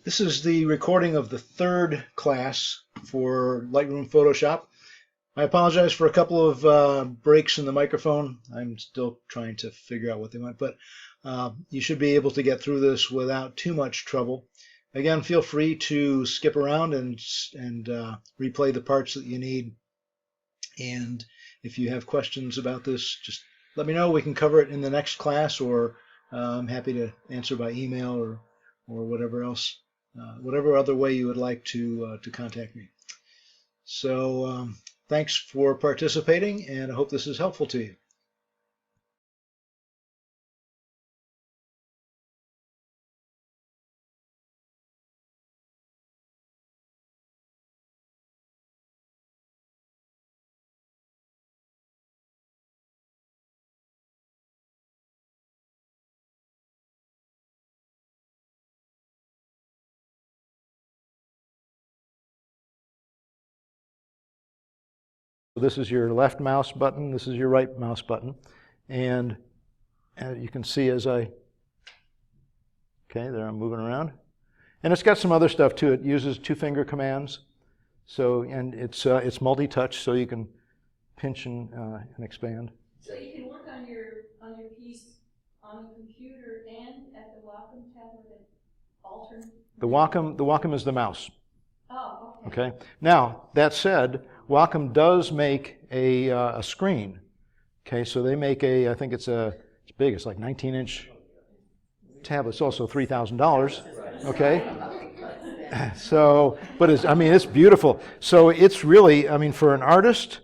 This is the recording of the third class for Lightroom and Photoshop. I apologize for a couple of breaks in the microphone. I'm still trying to figure out what they want, but you should be able to get through this without too much trouble. Again, feel free to skip around and replay the parts that you need. And if you have questions about this, just let me know. We can cover it in the next class, or I'm happy to answer by email or whatever else. Whatever other way you would like to contact me. So thanks for participating, and I hope this is helpful to you. This is your left mouse button, this is your right mouse button, and you can see as okay, there I'm moving around. And it's got some other stuff too. It uses two-finger commands, so, and it's multi-touch, so you can pinch and expand. So you can work on your piece on the computer and at the Wacom tablet and alternate? The Wacom is the mouse. Oh, okay. Now, that said, Wacom does make a screen. Okay, so they make I think it's big, it's like 19-inch tablet. It's also $3,000. Okay. So, but it's beautiful. So it's really, for an artist,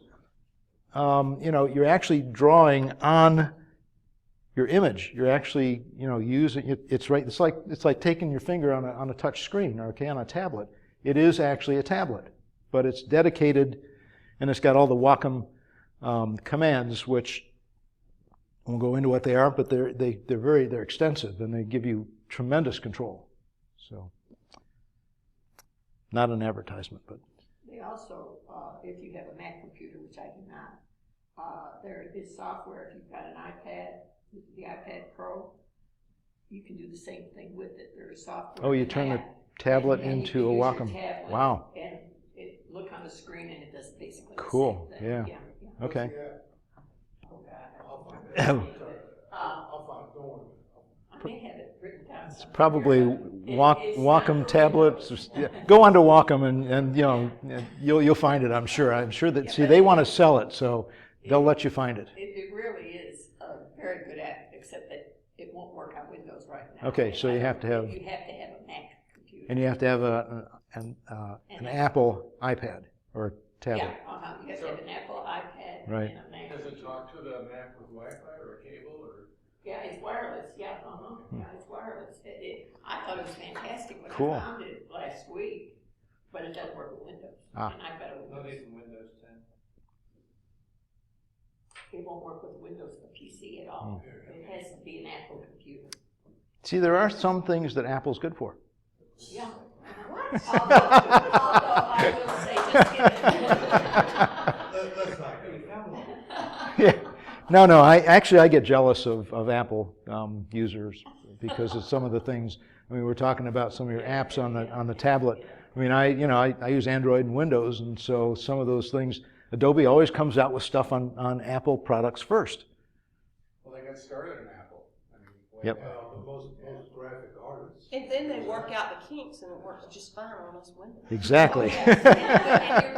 you're actually drawing on your image. You're actually, using it. It's right. It's like taking your finger on a touch screen, okay, on a tablet. It is actually a tablet, but it's dedicated, and it's got all the Wacom commands, which I won't go into what they are, but they're extensive, and they give you tremendous control. So, not an advertisement, but they also, if you have a Mac computer, which I do not, there is software. If you've got an iPad, the iPad Pro, you can do the same thing with it. There is software. Oh, you turn the tablet into a Wacom. Wow. And look on the screen, and it does basically cool. The same thing. Yeah. Okay. I'll find it. Don't worry. I may have it written down. It's probably Wacom tablets. Go onto Wacom and you'll find it. I'm sure. I'm sure that they want to sell it, so they'll let you find it. It really is a very good app, except that it won't work on Windows right now. Okay, so you have to have a Mac computer. And you have to have an Apple iPad or tablet. Yeah, you have to have an Apple iPad right. and a Mac. Does it talk to the Mac with Wi-Fi or a cable or? Yeah, it's wireless. Yeah, yeah, it's wireless. I thought it was fantastic when cool. I found it last week, but it doesn't work with Windows. And I've got a Windows. No, these Windows 10. It won't work with Windows PC at all. It has to be an Apple computer. See, there are some things that Apple's good for. Yeah. What? Although I will say, just Let's not go down. Yeah. No. I get jealous of Apple users because of some of the things. We're talking about some of your apps on the tablet. I use Android and Windows, and so some of those things, Adobe always comes out with stuff on Apple products first. Well, they got started in Apple. Yep. Most graphic artists. And then they work out the kinks, and it works just fine on us Windows. Exactly. and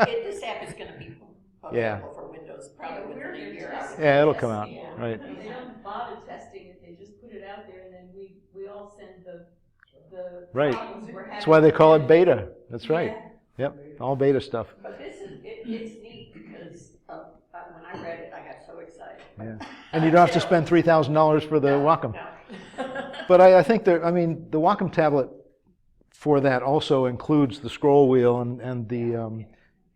this app is going to be available for Windows probably within a year. Yeah, it'll come out. Yeah. Right. They don't bother testing it. They just put it out there, and then we all send the right. problems we're having. That's why they call it beta. That's right. Yeah. Yep. All beta stuff. But this is it's neat because when I read it, I got so excited. Yeah. And you don't have to spend $3,000 for the Wacom. No. But I think that the Wacom tablet for that also includes the scroll wheel and the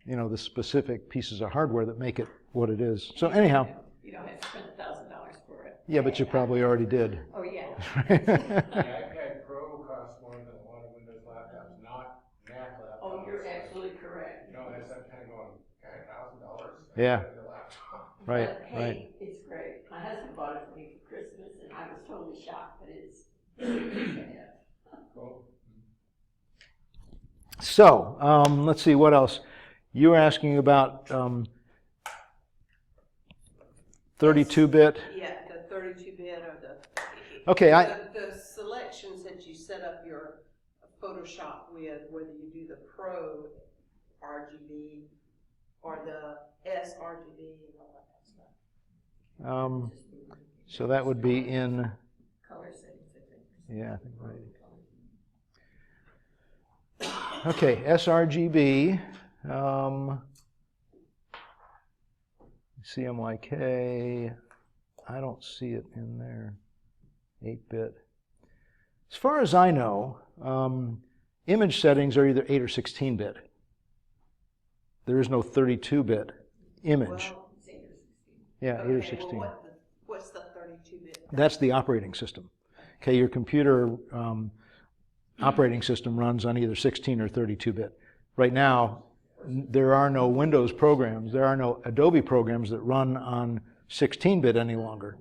the specific pieces of hardware that make it what it is. So anyhow. You don't have to spend $1,000 for it. Yeah, but you probably already did. Oh yeah. The iPad Pro costs more than a lot of Windows laptops, not Mac laptops. Oh, you're absolutely correct. That's that kind of going, $1,000. Yeah. Right. But, hey, right. it's great. My husband bought it for me for Christmas, and I was totally shocked, but it's Cool. So, let's see, what else? You were asking about 32-bit. Yeah, the 32-bit or the. Okay, The selections that you set up your Photoshop with, whether you do the Pro RGB or the sRGB and all that stuff. So that would be in, Color settings, I think. yeah, I think right. Okay, sRGB, CMYK, I don't see it in there, 8-bit. As far as I know, image settings are either 8 or 16-bit. There is no 32-bit image. Well, It's 8 or 16. Yeah, 8 or 16. Well, what's the 32-bit? That's the operating system. Okay, your computer operating system runs on either 16 or 32-bit. Right now, there are no Windows programs, there are no Adobe programs that run on 16-bit any longer,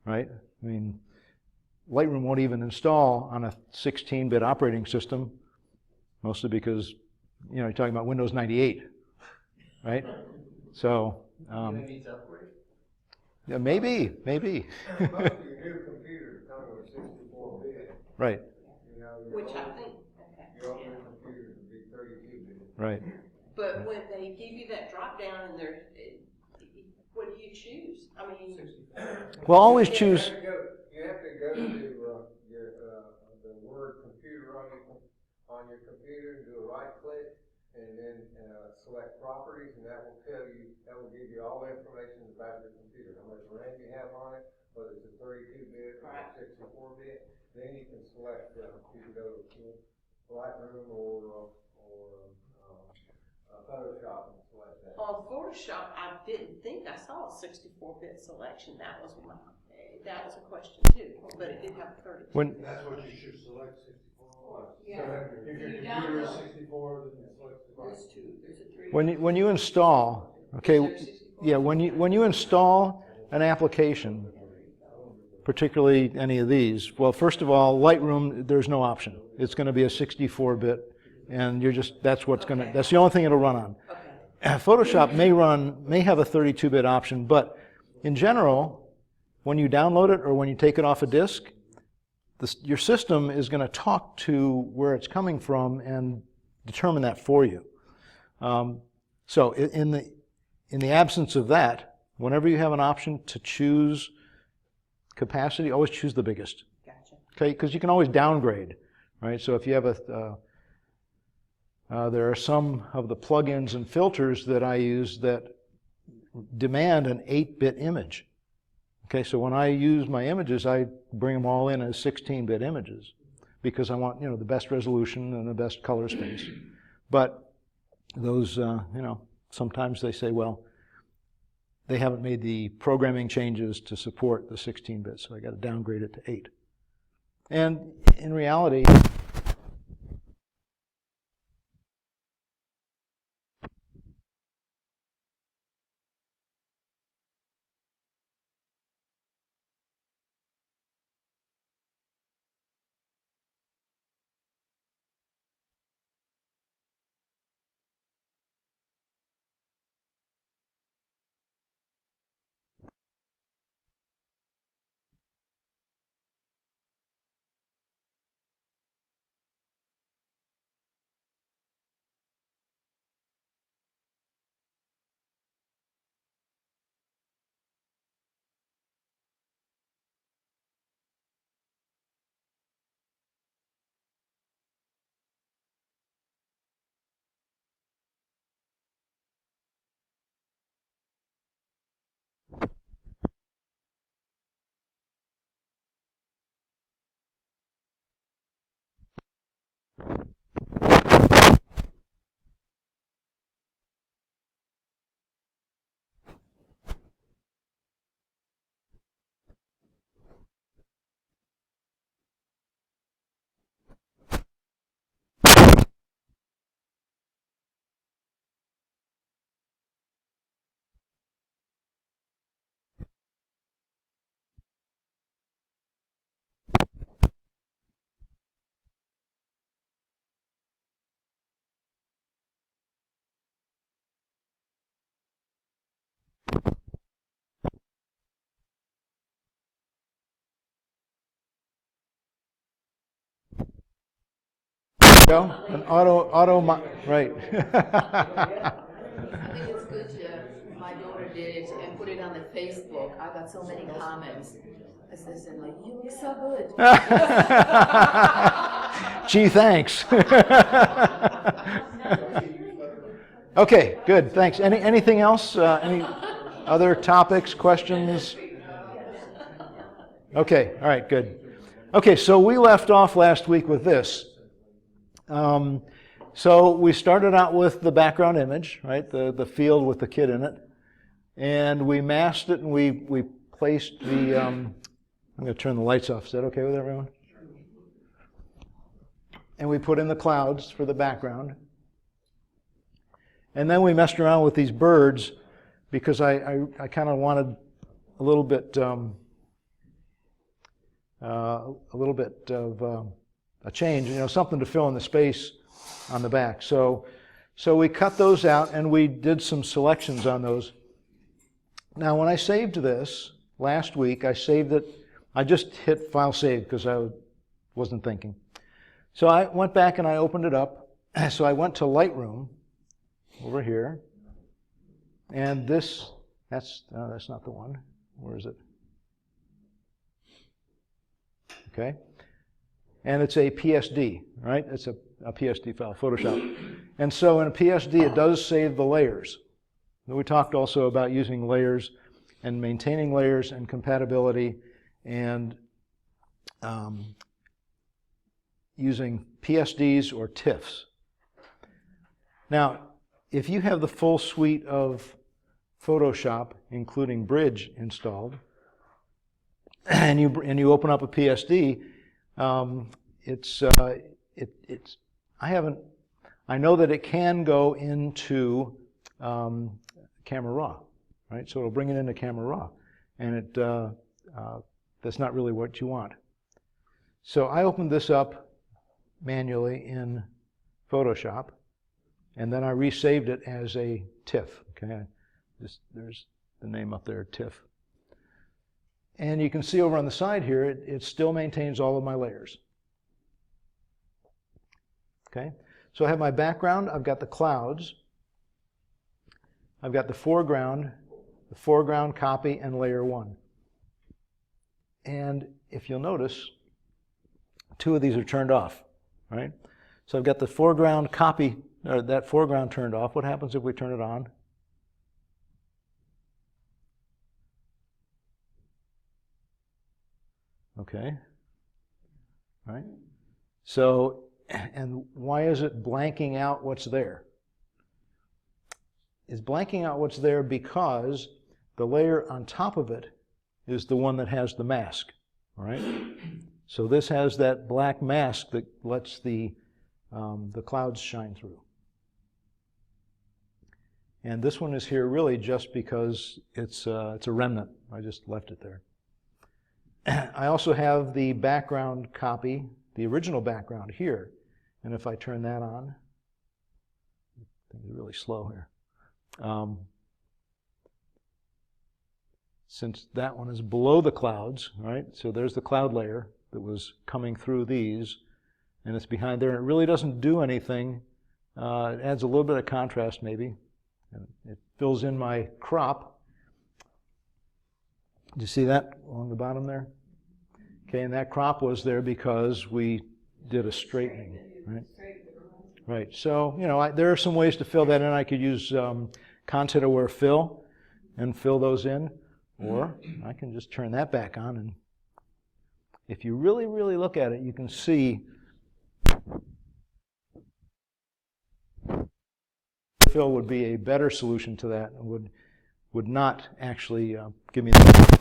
right? I mean, Lightroom won't even install on a 16-bit operating system, mostly because, you know, you're talking about Windows 98, right? So, needs upgrade? yeah, maybe. Most of your new computers come with 64-bit. Right, You know, Which I think, your older computers would be 32-bit. right. but when they give you that drop down and what do you choose? I mean, Well, always choose. You have to go to the Word computer on your computer and do a right click and then select properties, and that will give you all the information about your computer, how much RAM you have on it, whether it's a 32-bit or 64-bit. Then you can select, you can go to Lightroom or Photoshop and select that. on Photoshop, I didn't think I saw a 64-bit selection. That was a question too, but it did have 32. That's what you should select, 64. Yeah. So if your You computer is download. 64, then select 64. There's two, there's a 3. When you install, okay, Is there 64? yeah, when you install an application, particularly any of these, well, first of all, Lightroom, there's no option. It's going to be a 64-bit, and that's the only thing it'll run on. Okay. Photoshop may have a 32-bit option, but in general, when you download it or when you take it off a disk, your system is going to talk to where it's coming from and determine that for you. So in the absence of that, whenever you have an option to choose capacity, always choose the biggest. Gotcha. Okay, because you can always downgrade, right? So if you have there are some of the plugins and filters that I use that demand an 8-bit image. Okay, so when I use my images, I bring them all in as 16-bit images because I want, the best resolution and the best color space. But those, sometimes they say, well, they haven't made the programming changes to support the 16-bit, so I got to downgrade it to 8. And in reality, go. An right. I think it's good my daughter did it and put it on the Facebook. I got so many comments. I said, like, you look so good. Gee, thanks. Okay, good, thanks. Anything else? Any other topics, questions? Okay, all right, good. Okay, so we left off last week with this. So we started out with the background image, right, the field with the kid in it, and we masked it and we placed the, I'm going to turn the lights off. Is that okay with everyone? And we put in the clouds for the background. And then we messed around with these birds because I kind of wanted a little bit of a change, something to fill in the space on the back. So we cut those out and we did some selections on those. Now when I saved this last week, I saved it. I just hit File Save because I wasn't thinking. So I went back and I opened it up. So I went to Lightroom over here, and that's not the one. Where is it? Okay, and it's a PSD, right? It's a PSD file, Photoshop. And so in a PSD, it does save the layers. We talked also about using layers and maintaining layers and compatibility and using PSDs or TIFFs. Now, if you have the full suite of Photoshop, including Bridge installed, and you open up a PSD, I know that it can go into Camera Raw, right? So it'll bring it into Camera Raw, and that's not really what you want. So I opened this up manually in Photoshop, and then I resaved it as a TIFF. Okay, there's the name up there, TIFF. And you can see over on the side here, it still maintains all of my layers. Okay, so I have my background, I've got the clouds, I've got the foreground copy, and layer 1. And if you'll notice, 2 of these are turned off, right? So I've got the foreground copy, or that foreground turned off. What happens if we turn it on? Okay, right? So, and why is it blanking out what's there? It's blanking out what's there because the layer on top of it is the one that has the mask, all right? So this has that black mask that lets the clouds shine through. And this one is here really just because it's a remnant. I just left it there. I also have the background copy, the original background here. And if I turn that on, things are really slow here. Since that one is below the clouds, right? So there's the cloud layer that was coming through these, and it's behind there. And it really doesn't do anything. It adds a little bit of contrast maybe. And it fills in my crop. Do you see that along the bottom there? Okay, and that crop was there because we did a straightening, right? Right, so, there are some ways to fill that in. I could use content-aware fill and fill those in, or I can just turn that back on, and if you really, really look at it, you can see fill would be a better solution to that and would not actually give me the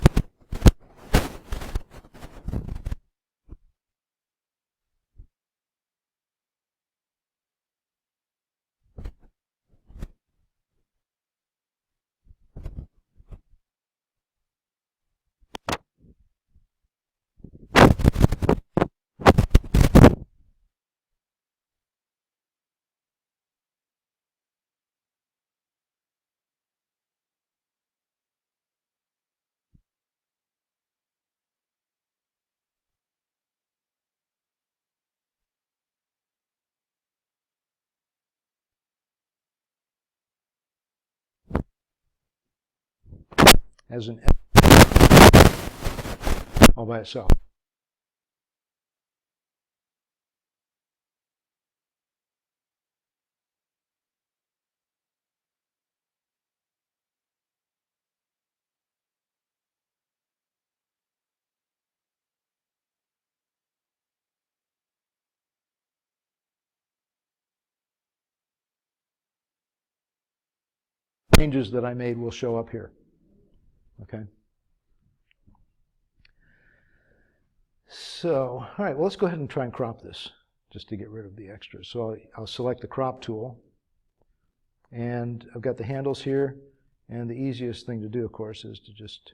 as an all by itself. Changes that I made will show up here. Okay. So, all right, well, let's go ahead and try and crop this just to get rid of the extras. So I'll select the crop tool, and I've got the handles here, and the easiest thing to do, of course, is to just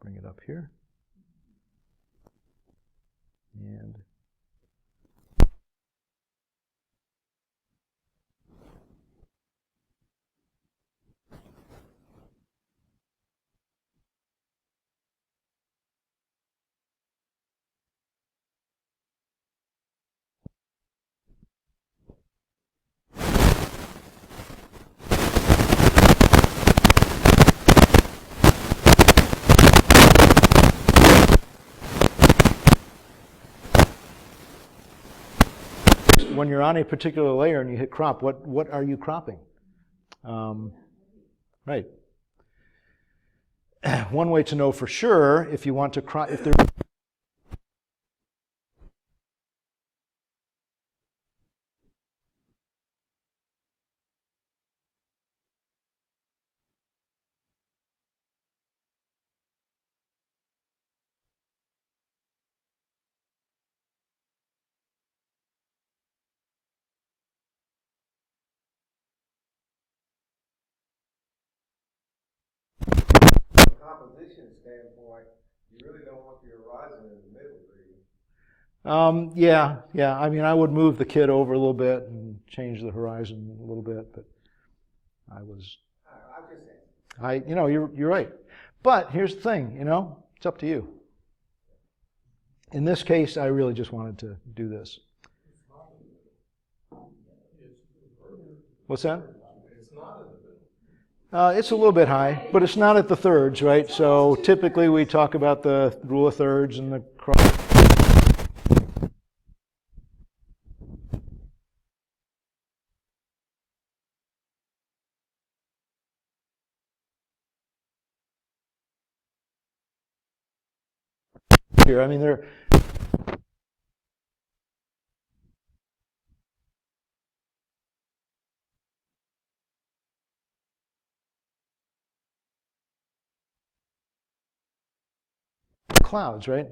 bring it up here. And when you're on a particular layer and you hit crop, what are you cropping? Right. One way to know for sure, if you want to crop, if there composition standpoint, you really don't want your horizon in the middle, do you? yeah. I mean, I would move the kit over a little bit and change the horizon a little bit, but I'm just saying. you're right. But here's the thing, it's up to you. In this case, I really just wanted to do this. What's that? It's a little bit high, but it's not at the thirds, right? So typically we talk about the rule of thirds and the cross. Here, I mean, they're clouds, right?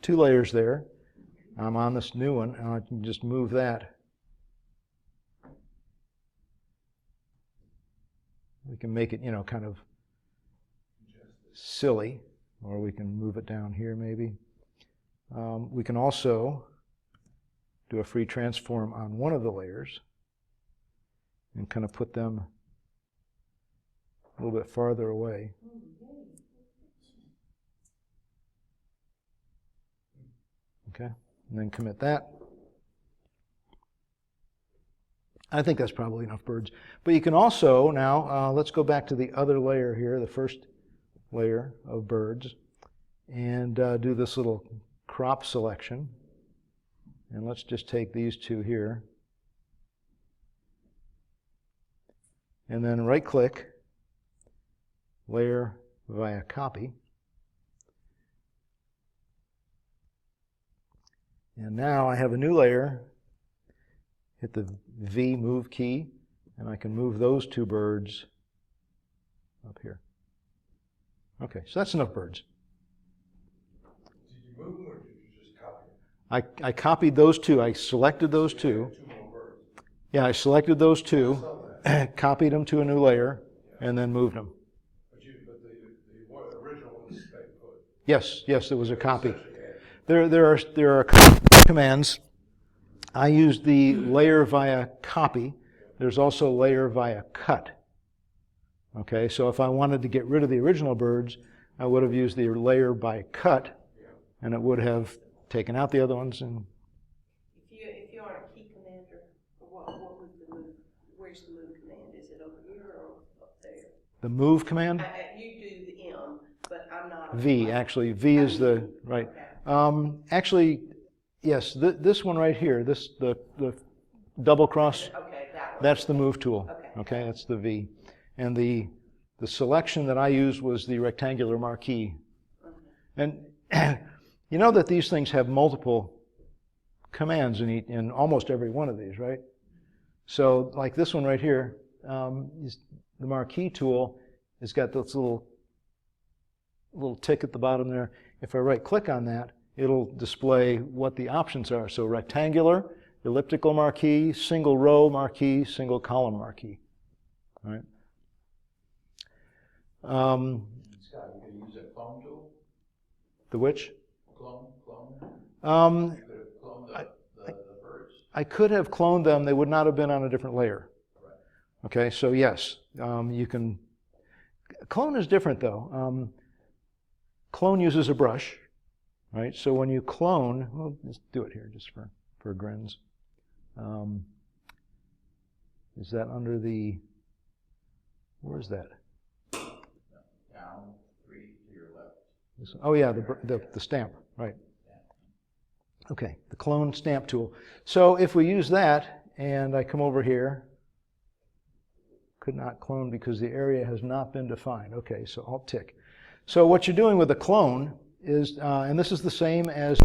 2 layers there. I'm on this new one, and I can just move that. We can make it, you know, kind of silly, or we can move it down here maybe. We can also do a free transform on one of the layers and kind of put them a little bit farther away. Okay, and then commit that. I think that's probably enough birds. But you can also now, let's go back to the other layer here, the first layer of birds, and do this little crop selection. And let's just take these 2 here. And then right click, layer via copy. And now I have a new layer. Hit the V move key, and I can move those 2 birds up here. Okay, so that's enough birds. Did you move them or did you just copy them? I copied those 2. I selected those 2. 2 more birds. Yeah, I selected those 2, Saw that. copied them to a new layer, and then moved them. But the original ones stayed put. Yes, yes, there was a copy. Essentially, There are commands. I used the layer via copy. There's also layer via cut. Okay, so if I wanted to get rid of the original birds, I would have used the layer by cut, and it would have taken out the other ones. And If you are a key commander, what was the move? Where's the move command? Is it over here or up there? the move command, You do the M, but I'm not. V, actually, V is the, right. Actually, yes, this one right here, the double cross, Okay, that one. that's the move tool. Okay. Okay, that's the V. And the selection that I used was the rectangular marquee. And you know that these things have multiple commands in almost every one of these, right? So like this one right here, the marquee tool has got this little tick at the bottom there. If I right click on that, it'll display what the options are. So rectangular, elliptical marquee, single row marquee, single column marquee. All right. Scott, you could use a clone tool? The which? Clone? You Um, could have cloned the birds. I could have cloned them. They would not have been on a different layer. Right. Okay, so yes, you can. Clone is different though. Clone uses a brush, right? So when you clone, well, let's do it here just for grins. Is that under the? Where is that? Down 3 to your left. Oh yeah, the stamp, right. Okay, the clone stamp tool. So if we use that, and I come over here, could not clone because the area has not been defined. Okay, so Alt tick. So what you're doing with the clone is, and this is the same as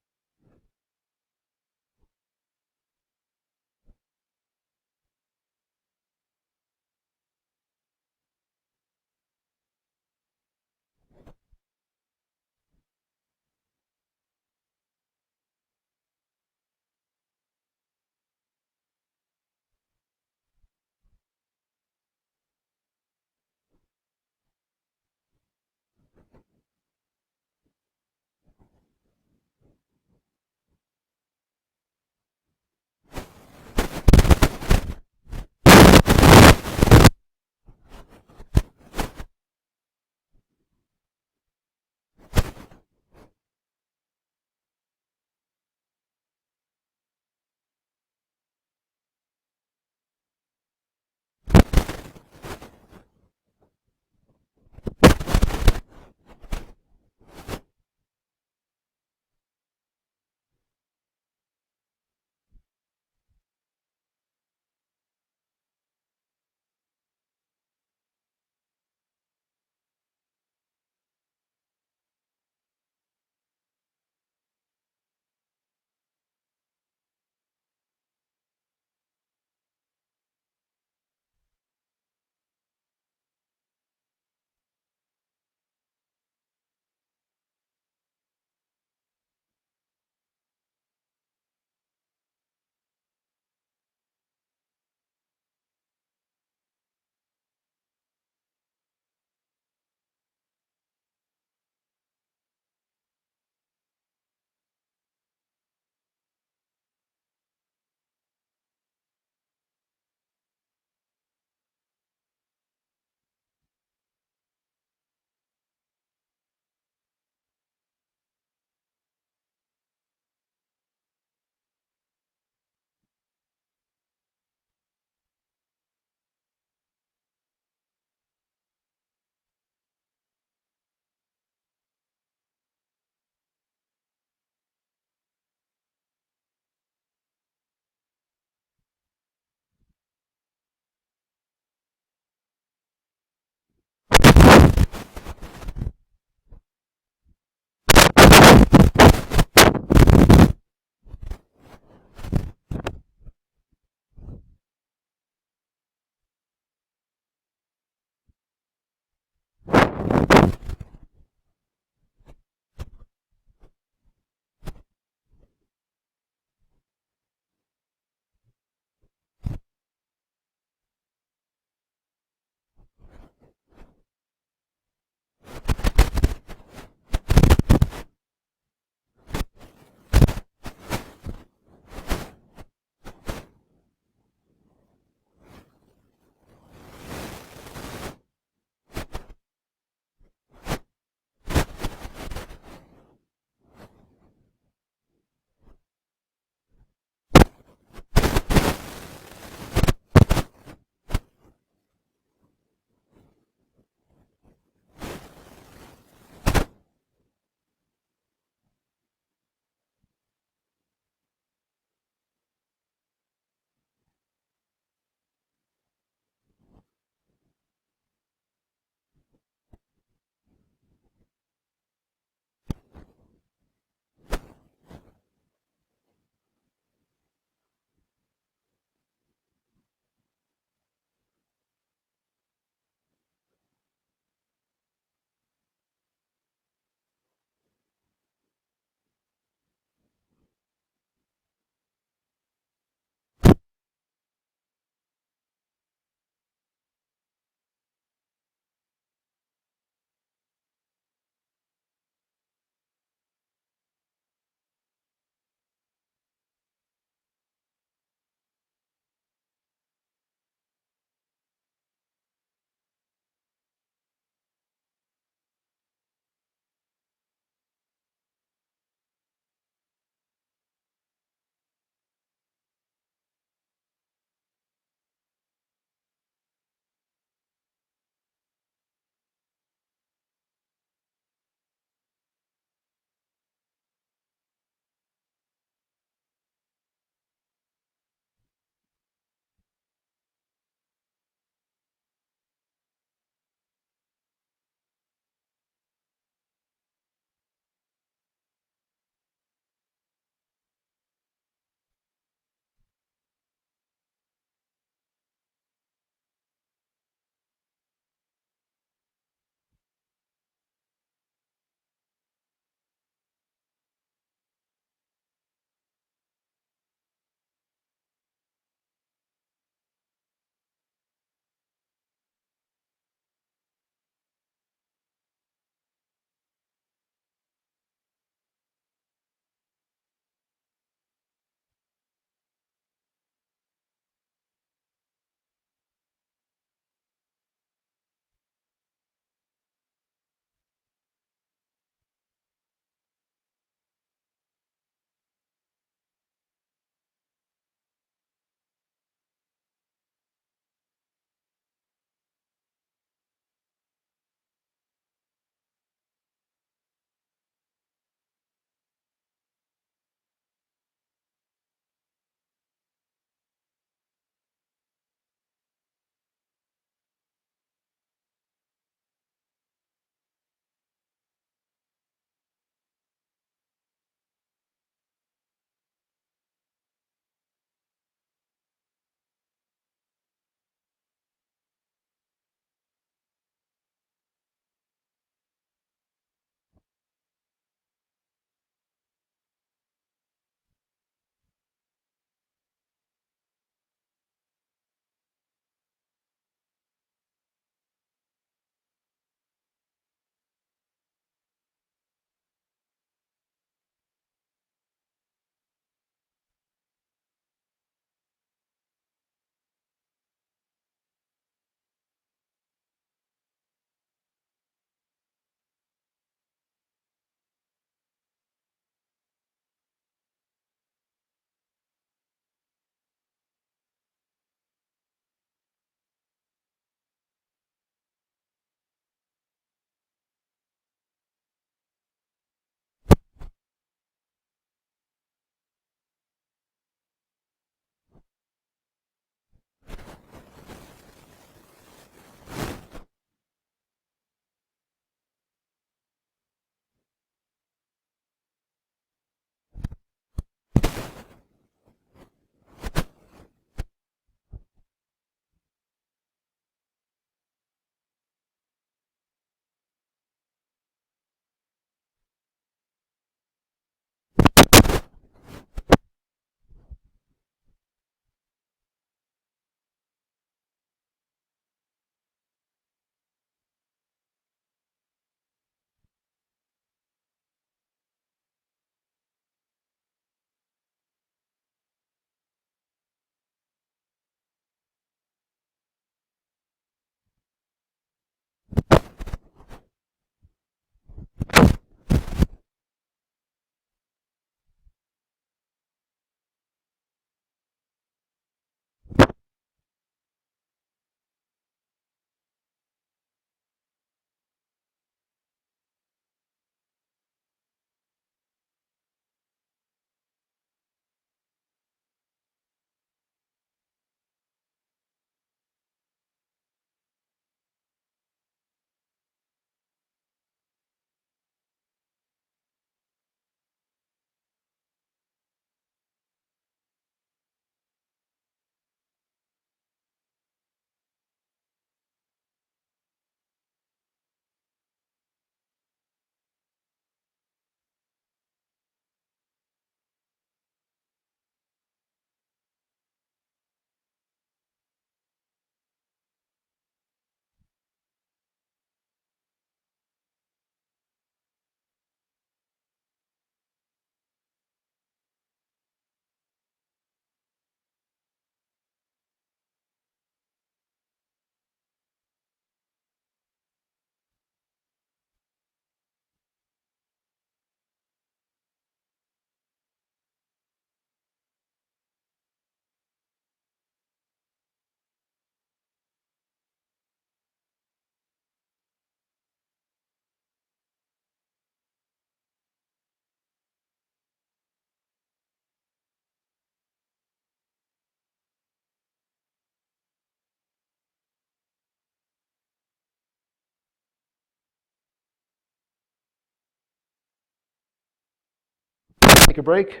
take a break.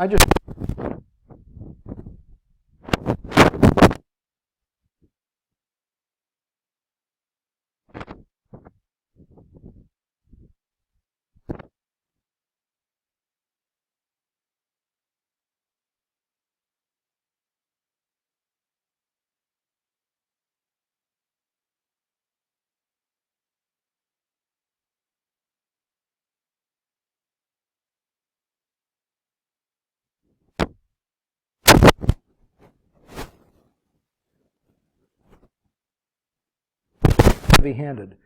I just heavy-handed.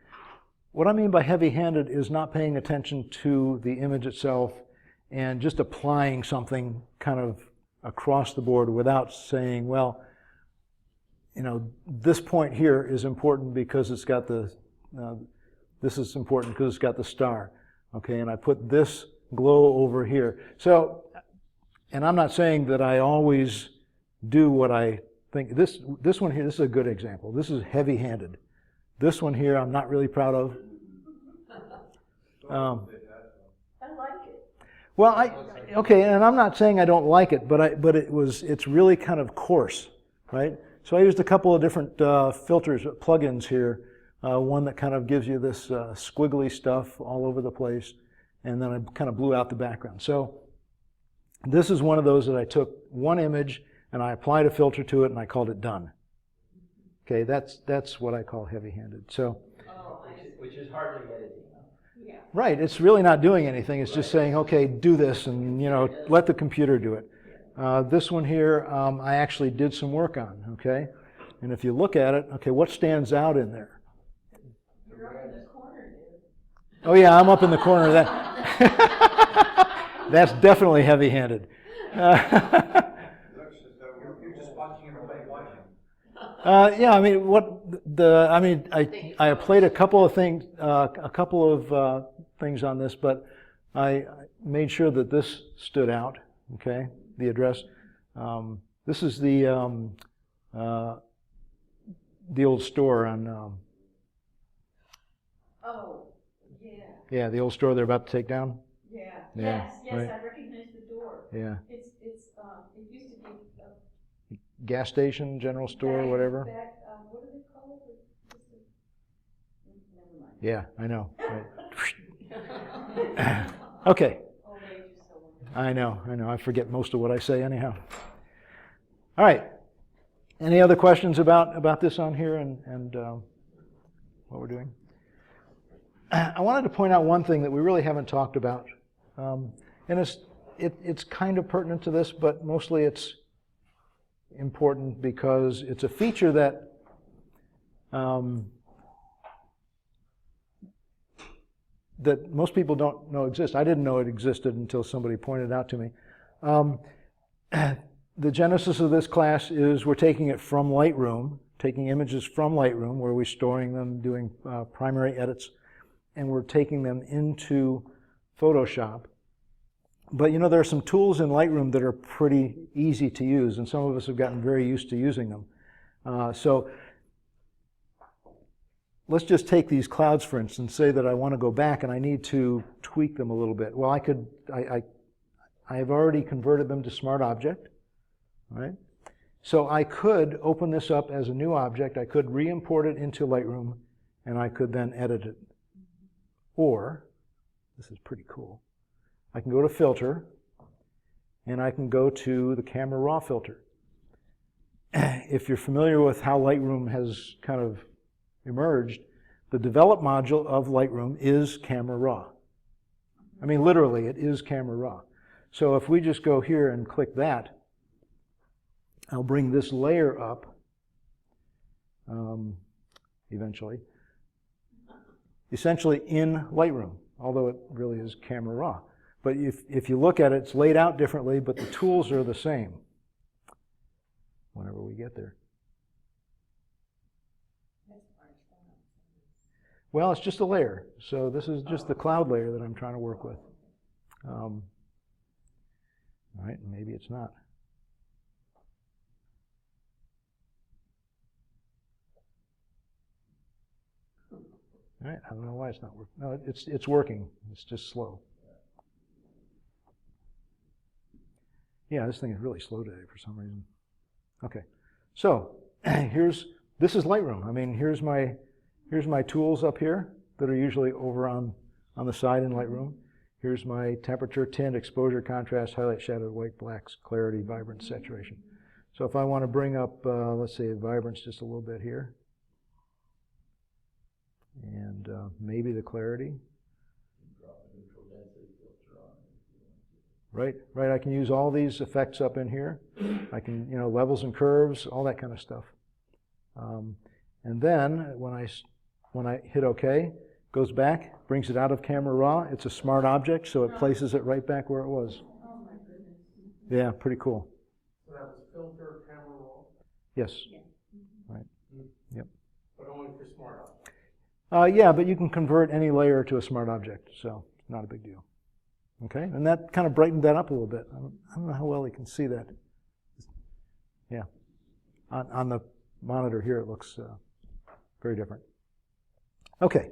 What I mean by heavy-handed is not paying attention to the image itself and just applying something kind of across the board without saying, well, you know, this point here is important because it's got the, this is important because it's got the star, okay, and I put this glow over here. So, and I'm not saying that I always do what I think. This one here, this is a good example. This is heavy-handed. This one here, I'm not really proud of. I like it. Well, okay, and I'm not saying I don't like it, but it's really kind of coarse, right? So I used a couple of different filters, plugins here. One that kind of gives you this squiggly stuff all over the place, and then I kind of blew out the background. So this is one of those that I took one image and I applied a filter to it and I called it done. Okay, that's what I call heavy-handed. So, which is hardly editing. Yeah. right, it's really not doing anything. It's just saying, okay, do this, and you know, let the computer do it. This one here, I actually did some work on. Okay, and if you look at it, okay, what stands out in there? You're up in the corner, dude. Oh yeah, I'm up in the corner of that. That's definitely heavy-handed. You're just watching everybody watching. Yeah, I mean, I played a couple of things, things on this, but I made sure that this stood out. Okay, the address. This is the old store on. Oh, yeah. Yeah, the old store they're about to take down. Yeah. Yeah, Yes, right. I recognize the door. Yeah. It used to be Gas station, general store, back- whatever. back, what do they call it? Never mind. Yeah, I know. Right. Okay. Old age is so wonderful. I know. I forget most of what I say anyhow. All right. Any other questions about this on here and what we're doing? I wanted to point out one thing that we really haven't talked about, and it's kind of pertinent to this, but mostly it's important because it's a feature that that most people don't know exists. I didn't know it existed until somebody pointed it out to me. The genesis of this class is we're taking it from Lightroom, taking images from Lightroom where we're storing them, doing primary edits, and we're taking them into Photoshop. But you know, there are some tools in Lightroom that are pretty easy to use, and some of us have gotten very used to using them. So let's just take these clouds, for instance, say that I want to go back and I need to tweak them a little bit. Well, I have already converted them to Smart Object, right? So I could open this up as a new object. I could re-import it into Lightroom, and I could then edit it. Or, this is pretty cool, I can go to Filter, and I can go to the Camera Raw filter. If you're familiar with how Lightroom has kind of emerged, the develop module of Lightroom is Camera Raw. I mean, literally, it is Camera Raw. So if we just go here and click that, I'll bring this layer up eventually, essentially in Lightroom, although it really is Camera Raw. But if you look at it, it's laid out differently, but the tools are the same whenever we get there. Well, it's just a layer. So this is just the cloud layer that I'm trying to work with. All All right, maybe it's not. All right, I don't know why it's not working. No, it's working. It's just slow. Yeah, this thing is really slow today for some reason. Okay, so this is Lightroom. I mean, here's my tools up here that are usually over on the side in Lightroom. Here's my temperature, tint, exposure, contrast, highlight, shadow, white, blacks, clarity, vibrance, saturation. So if I want to bring up, let's say, vibrance just a little bit here, and maybe the clarity. Right, I can use all these effects up in here. I can, levels and curves, all that kind of stuff. And then when I hit OK, goes back, brings it out of camera raw. It's a smart object, so it places it right back where it was. Oh my goodness. Yeah, pretty cool. So that was filter, camera roll? Yes. Right. Yep. But only for smart objects? Yeah, but you can convert any layer to a smart object, so it's not a big deal. Okay, and that kind of brightened that up a little bit. I don't know how well you can see that. Yeah. On the monitor here, it looks very different. Okay.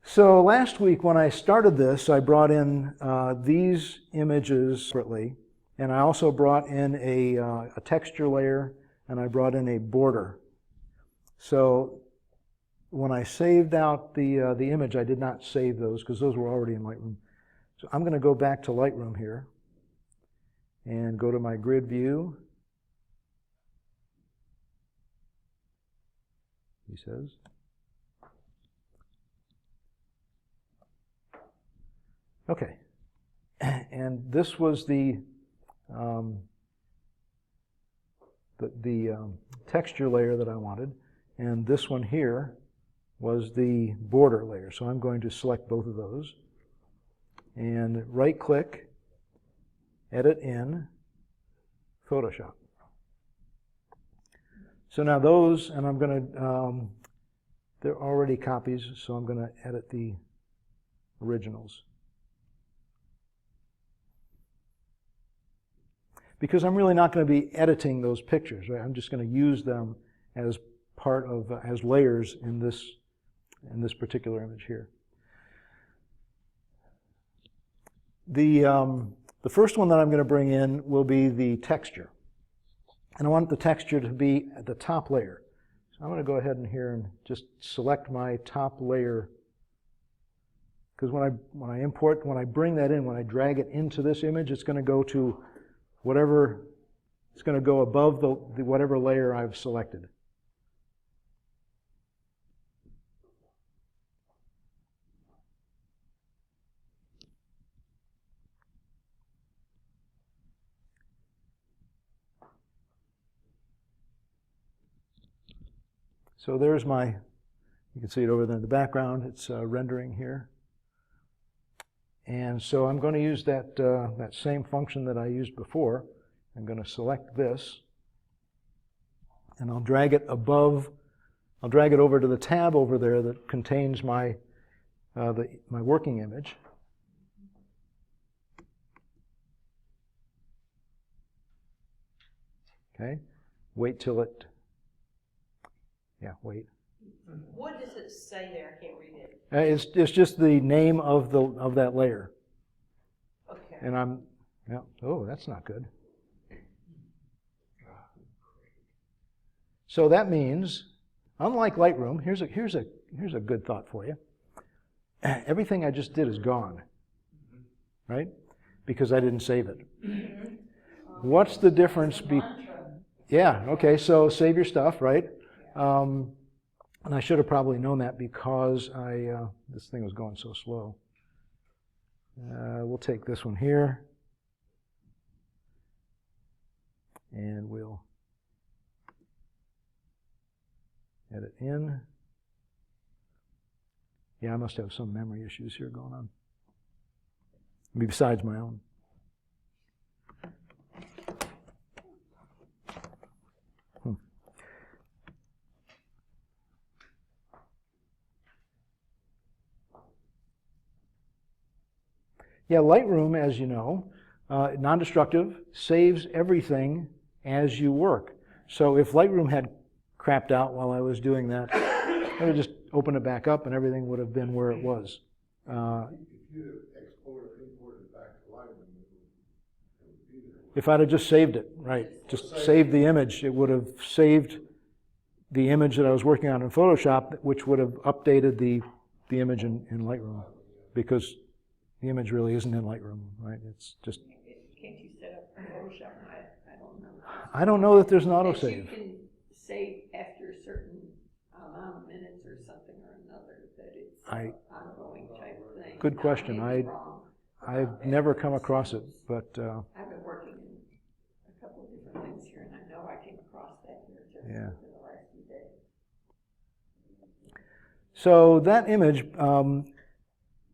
So last week when I started this, I brought in these images separately, and I also brought in a texture layer, and I brought in a border. So when I saved out the image, I did not save those because those were already in Lightroom. So I'm going to go back to Lightroom here and go to my grid view. He says. Okay, and this was the texture layer that I wanted, and this one here was the border layer. So I'm going to select both of those and right-click, edit in Photoshop. So now those, and I'm going to, they're already copies, so I'm going to edit the originals. Because I'm really not going to be editing those pictures, right? I'm just going to use them as part of, as layers in this particular image here. The first one that I'm going to bring in will be the texture. And I want the texture to be at the top layer. So I'm going to go ahead in here and just select my top layer. Because when I bring that in, when I drag it into this image, it's going to go to whatever, it's going to go above the whatever layer I've selected. So there's my, you can see it over there in the background, it's rendering here. And so I'm going to use that same function that I used before. I'm going to select this, and I'll drag it above, I'll drag it over to the tab over there that contains my working image. Okay, wait till it, yeah, wait. What does it say there? I can't read it. It's just the name of that layer. Okay. And I'm, yeah, oh, that's not good. So that means, unlike Lightroom, here's a good thought for you. Everything I just did is gone, right? Because I didn't save it. What's the difference yeah, okay, so save your stuff, right? And I should have probably known that because this thing was going so slow. We'll take this one here, and we'll edit in. Yeah, I must have some memory issues here going on, besides my own. Yeah, Lightroom, as you know, non-destructive, saves everything as you work. So if Lightroom had crapped out while I was doing that, I would just open it back up and everything would have been where it was. If you imported back to Lightroom, it would be there. If I'd have just saved it, right, just saved the image, it would have saved the image that I was working on in Photoshop, which would have updated the image in Lightroom, because the image really isn't in Lightroom, right? It's just... Can't you set up Photoshop? I don't know. I don't know that there's an That autosave. you can save after a certain amount of minutes or something or another, that it's ongoing type of thing. Good question. Now, maybe wrong. I've never come across it, but I've been working in a couple of different things here, and I know I came across that here just Yeah. in the last few days. so that image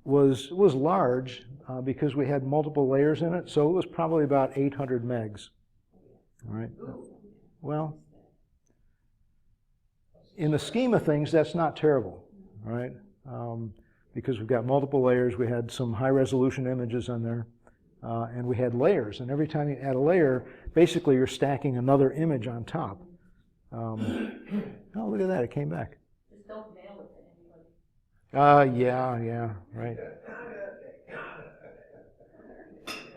was large because we had multiple layers in it, so it was probably about 800 megs. All right. Well, in the scheme of things, that's not terrible, all right? Because we've got multiple layers, we had some high-resolution images on there, and we had layers. And every time you add a layer, basically you're stacking another image on top. Oh, look at that! It came back. Just don't mail it to anybody. Yeah, right.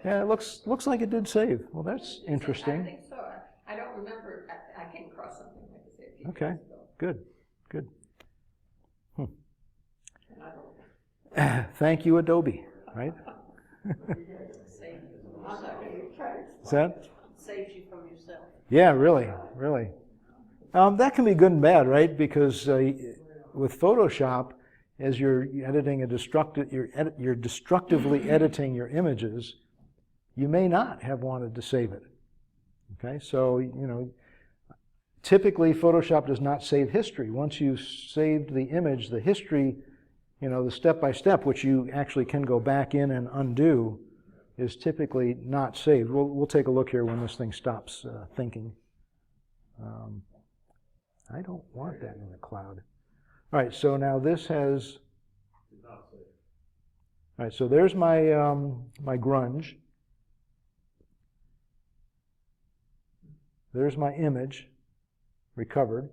Yeah, it looks like it did save. Well, that's I interesting. think so. I don't remember. I came across something like I said a few Okay. days ago. Good. And I don't Thank you, Adobe. Right? Save you I'm not going to try to Is that? saves you from yourself. Yeah, really. That can be good and bad, right? Because with Photoshop, as you're editing you're destructively editing your images, you may not have wanted to save it. Okay, so typically Photoshop does not save history. Once you've saved the image, the history, the step-by-step, which you actually can go back in and undo, is typically not saved. We'll take a look here when this thing stops thinking. I don't want that in the cloud. All right, so now this has... All right, so there's my, my grunge. There's my image, recovered.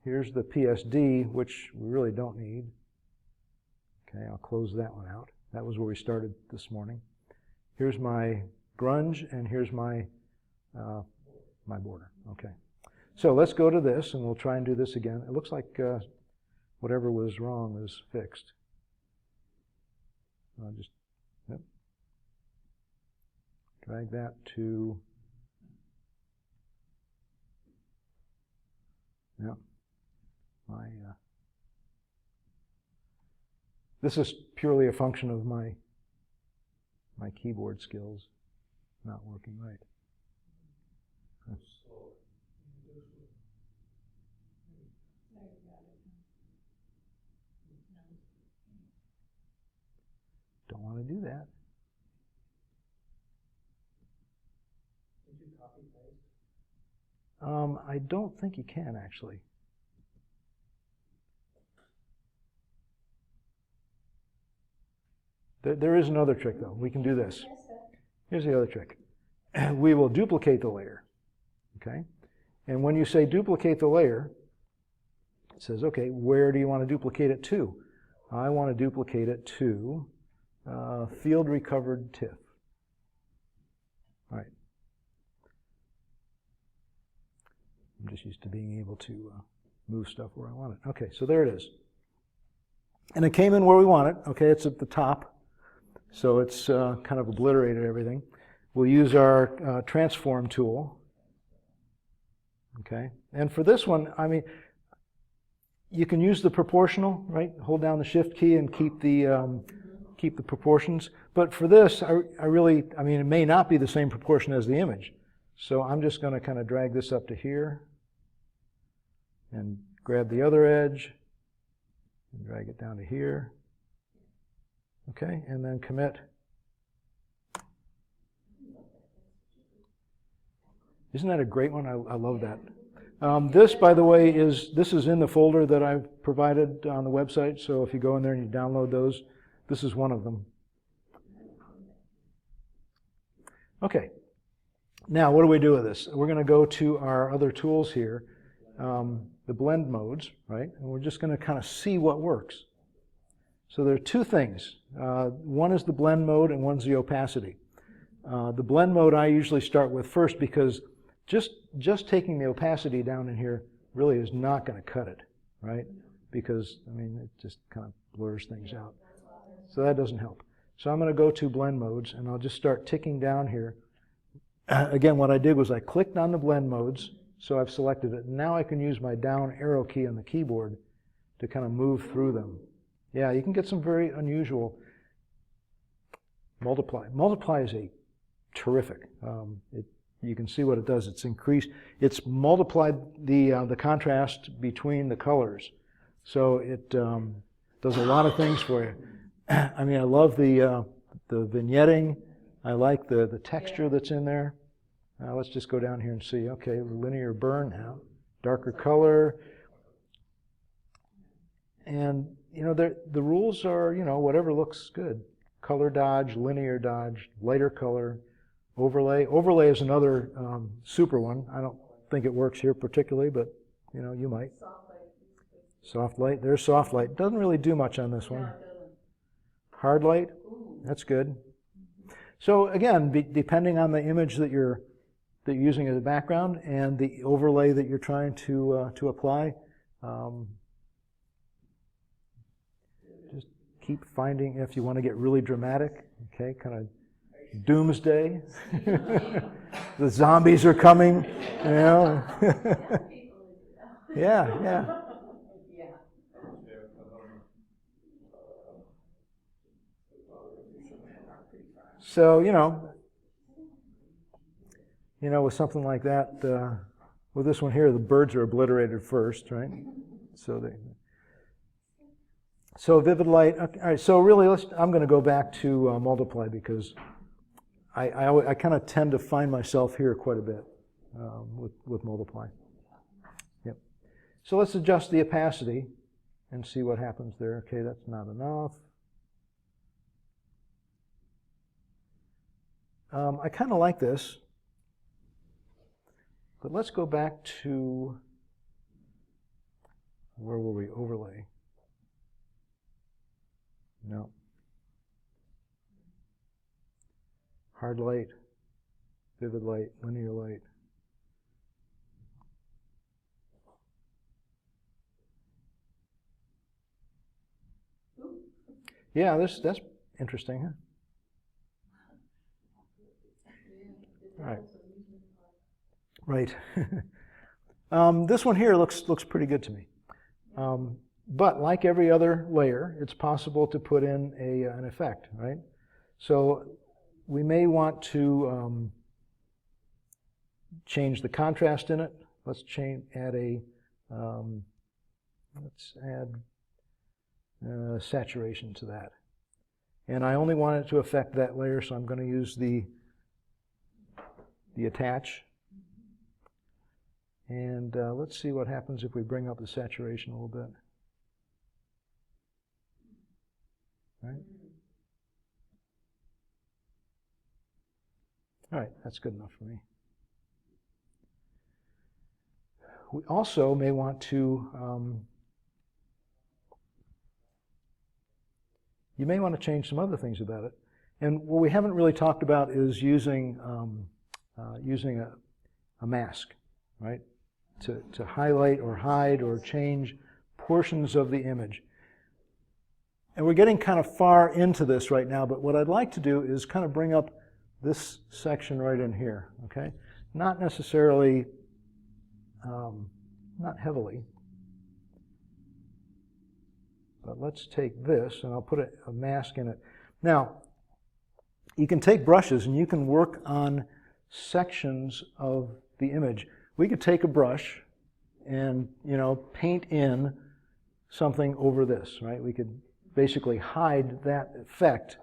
Here's the PSD, which we really don't need. Okay, I'll close that one out. That was where we started this morning. Here's my grunge, and here's my, my border. Okay. So let's go to this, and we'll try and do this again. It looks like whatever was wrong is fixed. I'll just drag that to... This is purely a function of my keyboard skills not working right. Don't want to do that. Did you copy paste? I don't think you can, actually. There is another trick, though. We can do this. Here's the other trick. We will duplicate the layer, okay? And when you say duplicate the layer, it says, okay, where do you want to duplicate it to? I want to duplicate it to field recovered TIFF. All right. I'm just used to being able to move stuff where I want it. Okay, so there it is. And it came in where we want it. Okay, it's at the top. So it's kind of obliterated everything. We'll use our transform tool. Okay, and for this one, I mean, you can use the proportional, right? Hold down the Shift key and keep the proportions. But for this, I mean, it may not be the same proportion as the image. So I'm just going to kind of drag this up to here and grab the other edge and drag it down to here. Okay, and then commit. Isn't that a great one? I love that. This, by the way, this is in the folder that I've provided on the website. So if you go in there and you download those, this is one of them. Okay. Now, what do we do with this? We're going to go to our other tools here, the blend modes, right? And we're just going to kind of see what works. So there are two things. One is the blend mode and one's the opacity. The blend mode I usually start with first because just taking the opacity down in here really is not going to cut it, right? Because, I mean, it just kind of blurs things out. So that doesn't help. So I'm going to go to blend modes, and I'll just start ticking down here. Again, what I did was I clicked on the blend modes, so I've selected it. Now I can use my down arrow key on the keyboard to kind of move through them. Yeah, you can get some very unusual multiply. Multiply is a terrific. You can see what it does. It's multiplied the contrast between the colors. So it does a lot of things for you. I mean, I love the vignetting. I like the texture that's in there. Let's just go down here and see. Okay, linear burn now. Darker color. And, you know, the rules are, you know, whatever looks good. Color dodge, linear dodge, lighter color, overlay. Overlay is another super one. I don't think it works here particularly, but, you know, you might. Soft light. There's soft light. Doesn't really do much on this one. Hard light. That's good. So again, depending on the image that you're using as a background and the overlay that you're trying to apply, just keep finding if you want to get really dramatic. Okay, kind of doomsday. The zombies are coming. You know. Yeah. So, you know, with something like that, with this one here, the birds are obliterated first, right? So vivid light. Okay, all right. So really, I'm going to go back to multiply because I kind of tend to find myself here quite a bit with multiply. Yep. So let's adjust the opacity and see what happens there. Okay, that's not enough. I kind of like this, but let's go back to, where were we? Overlay. No. Hard light, vivid light, linear light. Yeah, that's interesting, huh? Right. This one here looks pretty good to me. But like every other layer, it's possible to put in an effect, right? So we may want to change the contrast in it. Let's add saturation to that. And I only want it to affect that layer, so I'm going to use the attach. And let's see what happens if we bring up the saturation a little bit. Right? All right, that's good enough for me. We also may want to, you may want to change some other things about it. And what we haven't really talked about is using a mask, right? To highlight or hide or change portions of the image. And we're getting kind of far into this right now, but what I'd like to do is kind of bring up this section right in here, okay? Not necessarily, not heavily, but let's take this and I'll put a mask in it. Now, you can take brushes and you can work on sections of the image. We could take a brush and, paint in something over this, right? We could basically hide that effect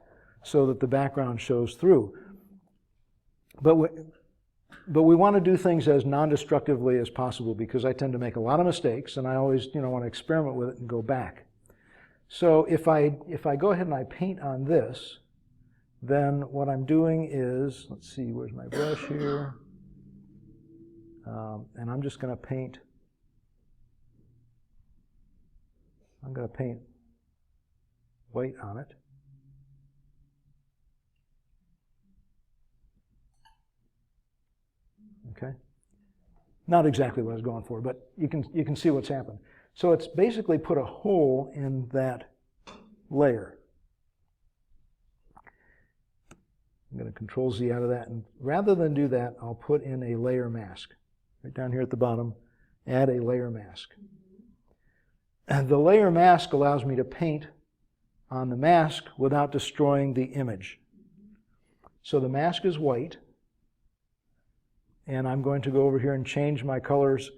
so that the background shows through. But we want to do things as non-destructively as possible because I tend to make a lot of mistakes and I always, want to experiment with it and go back. So if I go ahead and I paint on this, then what I'm doing is, let's see, where's my brush here? And I'm just going to paint. I'm going to paint white on it. Okay. Not exactly what I was going for, but you can see what's happened. So it's basically put a hole in that layer. I'm going to Control Z out of that, and rather than do that, I'll put in a layer mask. Right down here at the bottom, add a layer mask. And the layer mask allows me to paint on the mask without destroying the image. So the mask is white, and I'm going to go over here and change my colors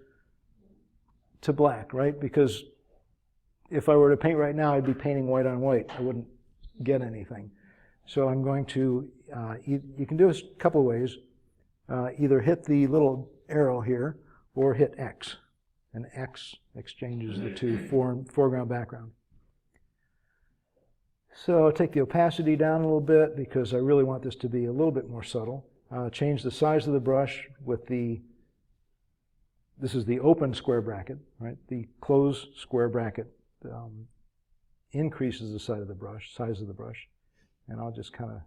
to black, right? Because if I were to paint right now, I'd be painting white on white. I wouldn't get anything. So I'm going to, you can do it a couple of ways. Either hit the little arrow here or hit X. And X exchanges the two, foreground, background. So I'll take the opacity down a little bit because I really want this to be a little bit more subtle. Change the size of the brush with the, this is the open square bracket, right? The closed square bracket increases the size of the brush. And I'll just kind of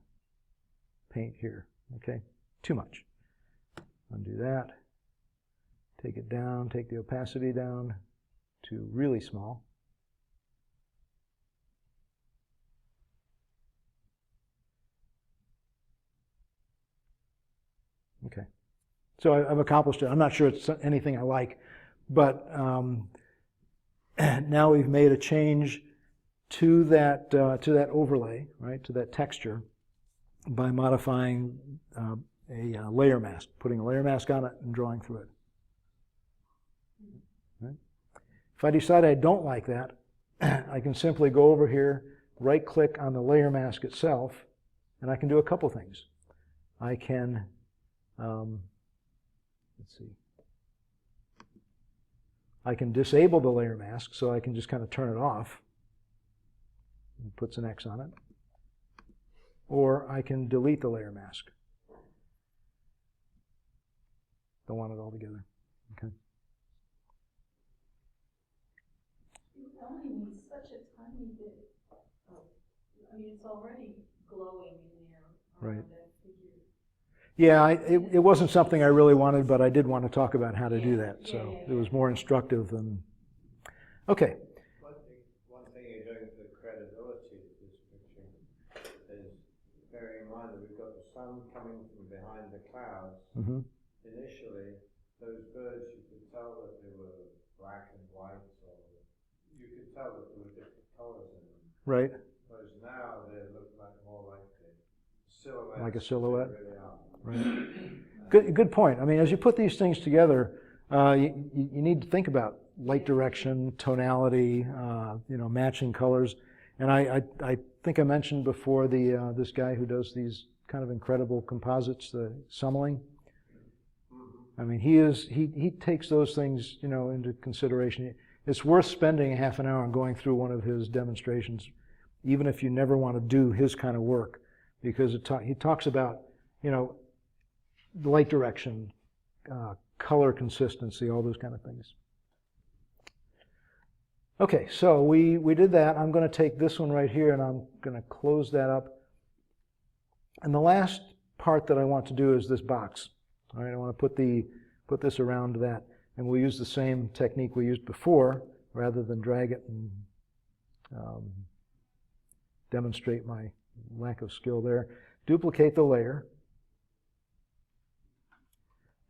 paint here, okay? Too much. Undo that. Take it down, take the opacity down to really small. Okay. So I've accomplished it. I'm not sure it's anything I like, but now we've made a change to that overlay, right, to that texture, by modifying a layer mask, putting a layer mask on it and drawing through it. Right? If I decide I don't like that, I can simply go over here, right-click on the layer mask itself, and I can do a couple things. I can, let's see, I can disable the layer mask, so I can just kind of turn it off. It puts an X on it. Or I can delete the layer mask. Don't want it all together. Okay. Only needs such a tiny bit of, I mean, it's already glowing in there around Right. that figure. Yeah, it wasn't something I really wanted, but I did want to talk about how to do that. So it was more instructive than. Okay. One thing you're doing for credibility of this picture is bearing in mind that we've got the sun coming from behind the clouds. Mm-hmm. Initially, those birds, you could tell that they were black and white, or you could tell that there were different colors in them. Right. Whereas now they look like more like a silhouette. Like a silhouette. They really are. Right. Good point. I mean, as you put these things together, you need to think about light direction, tonality, matching colors. And I think I mentioned before this guy who does these kind of incredible composites, the Summerling. I mean, he takes those things, into consideration. It's worth spending a half an hour and going through one of his demonstrations, even if you never want to do his kind of work, because he talks about, light direction, color consistency, all those kind of things. Okay, so we did that. I'm going to take this one right here and I'm going to close that up. And the last part that I want to do is this box. All right, I want to put this around that, and we'll use the same technique we used before, rather than drag it and demonstrate my lack of skill there. Duplicate the layer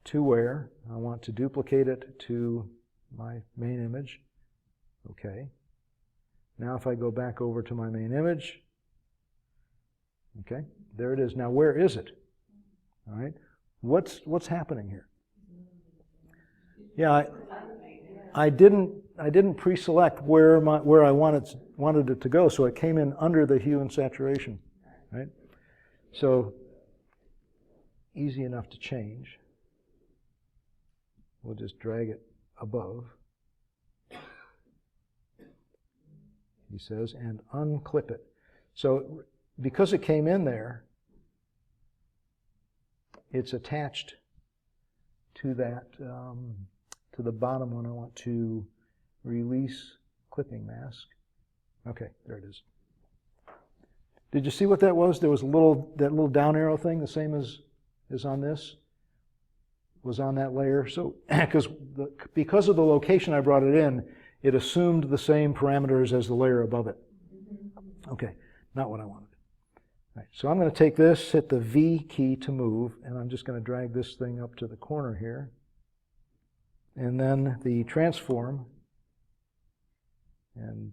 to where I want to duplicate it to my main image. Okay. Now if I go back over to my main image, okay, there it is. Now where is it? All right. What's happening here? Yeah, I didn't pre-select where I wanted it to go, so it came in under the hue and saturation, right? So easy enough to change. We'll just drag it above, he says, and unclip it. So because it came in there, it's attached to that, to the bottom one. I want to release clipping mask. Okay, there it is. Did you see what that was? There was that little down arrow thing, the same as on this, was on that layer. So because of the location I brought it in, it assumed the same parameters as the layer above it. Okay, not what I wanted. All right, so I'm going to take this, hit the V key to move, and I'm just going to drag this thing up to the corner here. And then the transform, and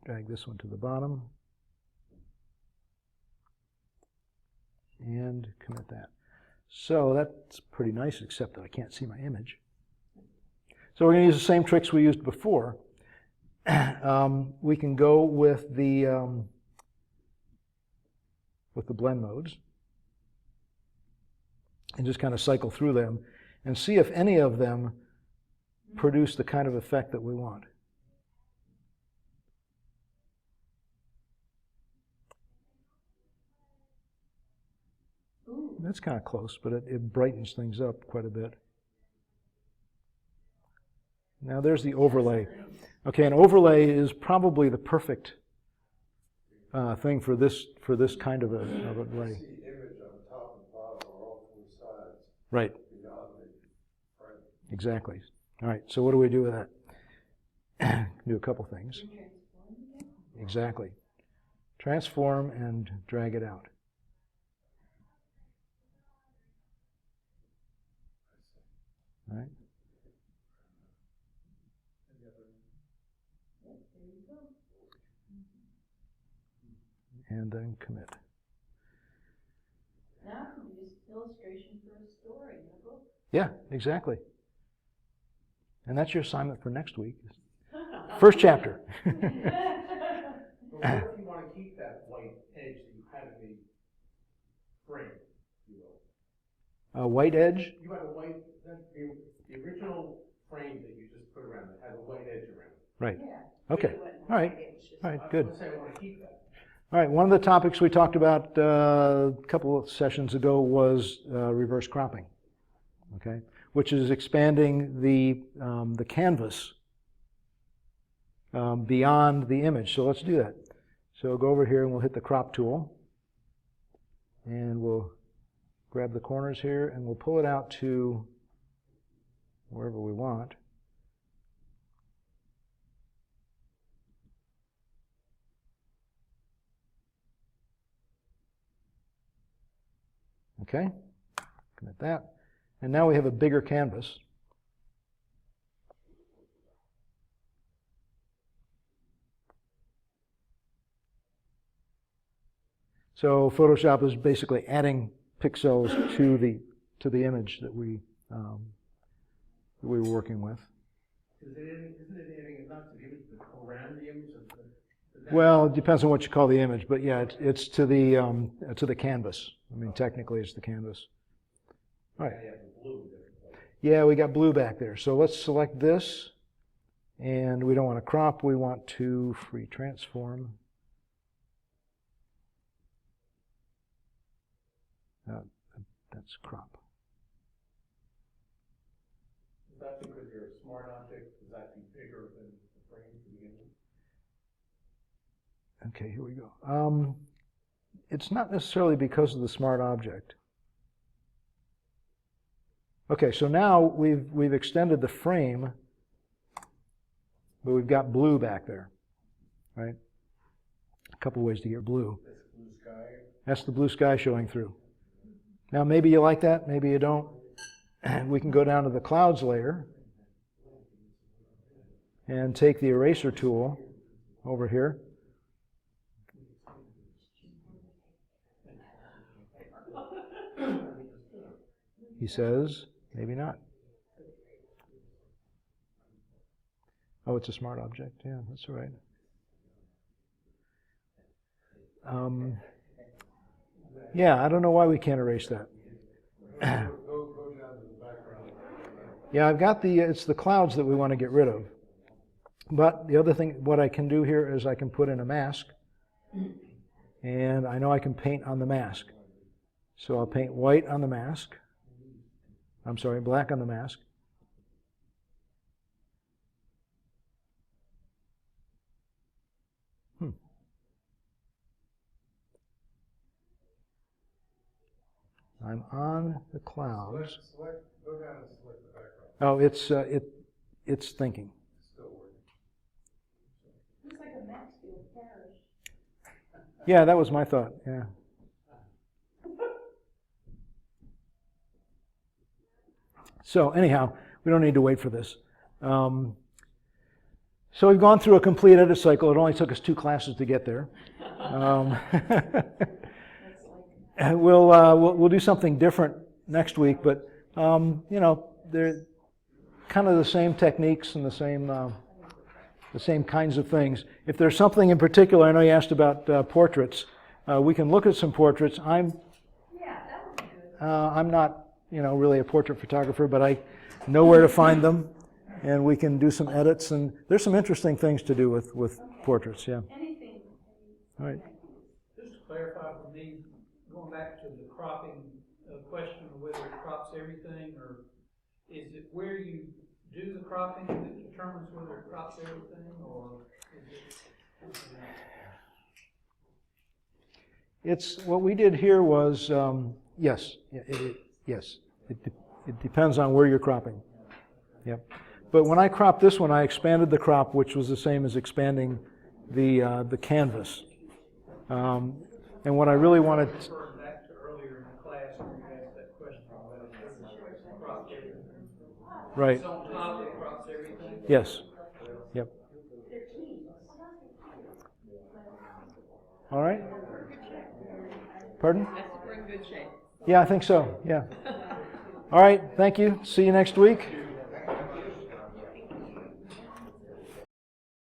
drag this one to the bottom. And commit that. So that's pretty nice, except that I can't see my image. So we're going to use the same tricks we used before. We can go with the blend modes and just kind of cycle through them and see if any of them produce the kind of effect that we want. That's kind of close, but it brightens things up quite a bit. Now there's the overlay. Okay, an overlay is probably the perfect thing for this kind of a lay. The image on top and bottom are all four sides. Right. Beyond the frame. Exactly. All right, so what do we do with that? Do a couple things. Exactly. Transform and drag it out. All right. And then commit. Now it can be just illustration for a story in a book. Yeah, exactly. And that's your assignment for next week. First chapter. But what if you want to keep that white edge that you had in the frame, if you will? A white edge? You had a white, the original frame that you just put around it had a white edge around it. Right. Yeah. Okay. All right. All right, good. Let's say I want to keep that. All right, one of the topics we talked about a couple of sessions ago was reverse cropping, okay, which is expanding the canvas beyond the image. So let's do that. So go over here and we'll hit the crop tool, and we'll grab the corners here and we'll pull it out to wherever we want. Okay, commit that. And now we have a bigger canvas. So Photoshop is basically adding pixels to the image that we were working with. Isn't it adding enough to the image around the image? Well, it depends on what you call the image, but yeah, it's to the canvas. I mean, technically, it's the canvas. All right. Yeah, we got blue back there. So let's select this, and we don't want to crop. We want to free transform. That's crop. Is that because you're a smart object? Is that be bigger than the frame to begin with? Okay, here we go. It's not necessarily because of the smart object. Okay, so now we've extended the frame, but we've got blue back there, right? A couple ways to get blue. That's blue sky. That's the blue sky showing through. Now maybe you like that, maybe you don't. We can go down to the clouds layer and take the eraser tool over here. He says, maybe not. Oh, it's a smart object. Yeah, that's right. Yeah, I don't know why we can't erase that. Go down to the background. Yeah, I've got it's the clouds that we want to get rid of. But the other thing, what I can do here is I can put in a mask, and I know I can paint on the mask. So I'll paint white on the mask. I'm sorry, black on the mask. I'm on the clouds. Go down and select the background. Oh, it's thinking. It's still working. Looks like a Maxfield Parish. Yeah, that was my thought. Yeah. So anyhow, we don't need to wait for this. So we've gone through a complete edit cycle. It only took us 2 classes to get there. We'll do something different next week, but you know, they're kind of the same techniques and the same kinds of things. If there's something in particular, I know you asked about portraits. We can look at some portraits. I'm not, you know, really a portrait photographer, but I know where to find them, and we can do some edits. And there's some interesting things to do with portraits. Yeah. Anything. All right. Just to clarify for me, going back to the cropping question of whether it crops everything, or is it where you do the cropping that determines whether it crops everything, or is it? It's what we did here was yes, yes. It depends on where you're cropping. Yep. But when I cropped this one, I expanded the crop, which was the same as expanding the canvas. And what I really wanted. Back to earlier in the class when you asked that question about whether it crops everything. Right. It's on top, it crops everything. Yes. Yep. All right. Pardon? We're in good shape. Yeah, I think so. Yeah. All right. Thank you. See you next week.